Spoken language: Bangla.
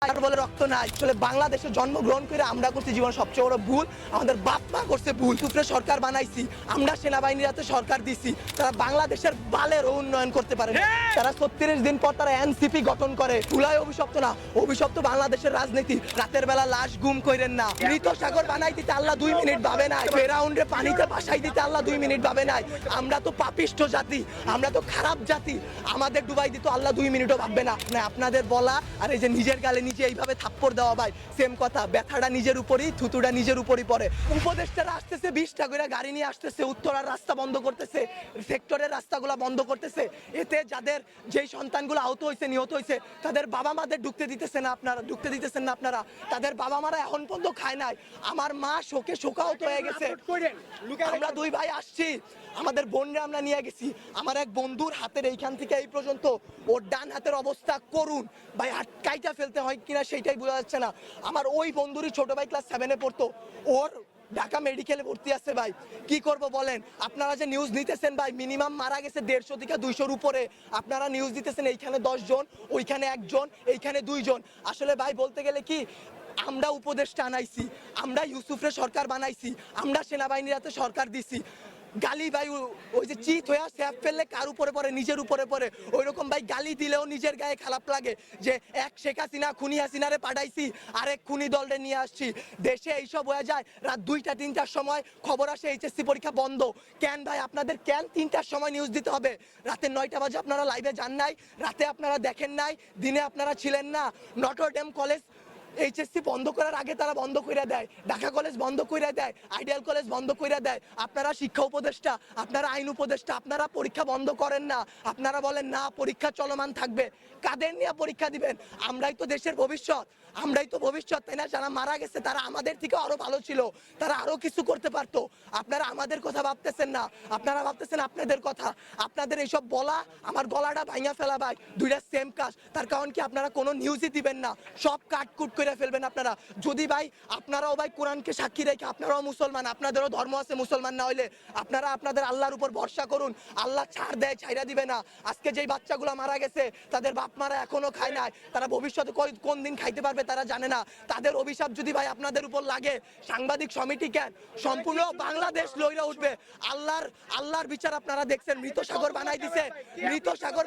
বলে রক্ত নাই। আসলে বাংলাদেশে জন্মগ্রহণ করে আমরা করছি জীবন সবচেয়ে বড় ভুল। আমাদের বাপ মা করছে ভুল। সুপ্রে সরকার বানাইছি, আমরা সেনাবাহিনীর হাতে সরকার দিছি, তারা বাংলাদেশের বালেরও উন্নয়ন করতে পারে না। তারা 36 দিন পর তারা এনসিপি গঠন করে। তুলাই অভিশপ্ত না, অভিশপ্ত বাংলাদেশের রাজনীতি। রাতের বেলা লাশ গুম কইরেন না। মৃত সাগর বানাই দিতে আল্লাহ 2 মিনিট ভাবে নাই। ফেরাউন্ডে পানিতে ভাসাই দিতে আল্লাহ 2 মিনিট ভাবে নাই। আমরা তো পাপিষ্ঠ জাতি, আমরা তো খারাপ জাতি। আমাদের ডুবাই দিতে আল্লাহ 2 মিনিটও ভাববে না। আপনাদের বলা আর এই যে নিজের গালে নিজে এইভাবে থাপ্পড় দেওয়া ভাই সেম কথা। ব্যথাটা নিজের উপরই, থুতুটা নিজের উপরই পড়ে। উপদেষ্টারা আসতেছে 20টা করে গাড়ি নিয়ে আসতেছে, উত্তরার রাস্তা বন্ধ করতেছে, সেক্টরের রাস্তাগুলো বন্ধ করতেছে। এতে যাদের যেই সন্তানগুলো আহত হয়েছে, নিহত হয়েছে, তাদের বাবা মাদের ঢুকতে দিতেছেন না আপনারা। তাদের বাবা মারা এখন পর্যন্ত খায় নাই। আমার মা শোকে শোকাহত হয়ে গেছে। আমরা 2 ভাই আসছি, আমাদের বোনরা আমরা নিয়ে গেছি। আমার এক বন্ধুর হাতের এইখান থেকে এই পর্যন্ত ওর ডান হাতের অবস্থা করুন ভাই, কাইটা ফেলতে হয় কিনা সেইটাই বোঝা যাচ্ছে না। আমার ওই বন্ধুরই ছোট ভাই ক্লাস 7-এ পড়তো, ওর ঢাকা মেডিকেলে ভর্তি আছে ভাই। কি করব বলেন? আপনারা যে নিউজ নিতেছেন ভাই, মিনিমাম মারা গেছে 150 থেকে 200-র উপরে। আপনারা নিউজ দিতেছেন এইখানে 10 জন, ওইখানে 1 জন, এইখানে 2 জন। আসলে ভাই বলতে গেলে কি, আমরা উপদেষ্টা আনাইছি, আমরা ইউসুফরে সরকার বানাইছি, আমরা সেনাবাহিনীর হাতে সরকার দিছি। গালি ভাই ওই যে চিত হয়ে স্যাপ ফেললে কার উপরে পড়ে? নিজের উপরে পড়ে। ওই রকম ভাই গালি দিলেও নিজের গায়ে খারাপ লাগে যে এক শেখ হাসিনা খুনি হাসিনারে পাঠাইছি, আরেক খুনি দলরে নিয়ে আসছি। দেশে এইসব হয়ে যায় রাত 2টা 3টার সময় খবর আসে এইচএসসি পরীক্ষা বন্ধ। কেন ভাই আপনাদের কেন 3টার সময় নিউজ দিতে হবে? রাতে 9টা বাজে আপনারা লাইভে যান নাই, রাতে আপনারা দেখেন নাই, দিনে আপনারা ছিলেন না। নটরডেম কলেজ এইচএসসি বন্ধ করার আগে তারা বন্ধ কইরা দেয়, ঢাকা কলেজ বন্ধ কইরা দেয়, আইডিয়াল কলেজ বন্ধ কইরা দেয়। আপনারা শিক্ষা উপদেষ্টা, আপনারা আইন উপদেষ্টা, আপনারা পরীক্ষা বন্ধ করেন না। আপনারা বলেন না পরীক্ষা চলমান থাকবে। কাদের নিয়ে পরীক্ষা দিবেন? আমরাই তো দেশের ভবিষ্যৎ, আমরাই তো ভবিষ্যৎ, তাই না? যারা মারা গেছে তারা আমাদের থেকে আরো ভালো ছিল, তারা আরো কিছু করতে পারতো। আপনারা আমাদের কথা ভাবতেছেন না, আপনারা ভাবতেছেন আপনাদের কথা। আপনাদের এইসব বলা আমার গলাটা ভাঙা ফেলা ভাই, 2টা সেম কাজ। তার কারণ কি, আপনারা কোনো নিউজই দিবেন না, সব কাটকুট করে ফেলবেন আপনারা। যদি ভাই আপনারাও ভাই কোরআনকে সাক্ষী রেখে, আপনারাও মুসলমান, আপনাদেরও ধর্ম আছে, মুসলমান না হইলে আপনারা আপনাদের আল্লাহর উপর ভরসা করুন। আল্লাহ ছাড় দেয়, ছাইরা দিবে না। আজকে যেই বাচ্চাগুলো মারা গেছে তাদের বাপ মারা এখনো খায় নাই, তারা ভবিষ্যতে কোন দিন খাইতে পারবে তারা জানে না। তাদের অভিশাপ যদি ভাই আপনাদের উপর লাগে, সাংবাদিক সমিতি কেন, সম্পূর্ণ বাংলাদেশ লইরা উঠবে। আল্লাহর বিচার আপনারা দেখছেন, মৃত সাগর বানাই দিছে, মৃত সাগর।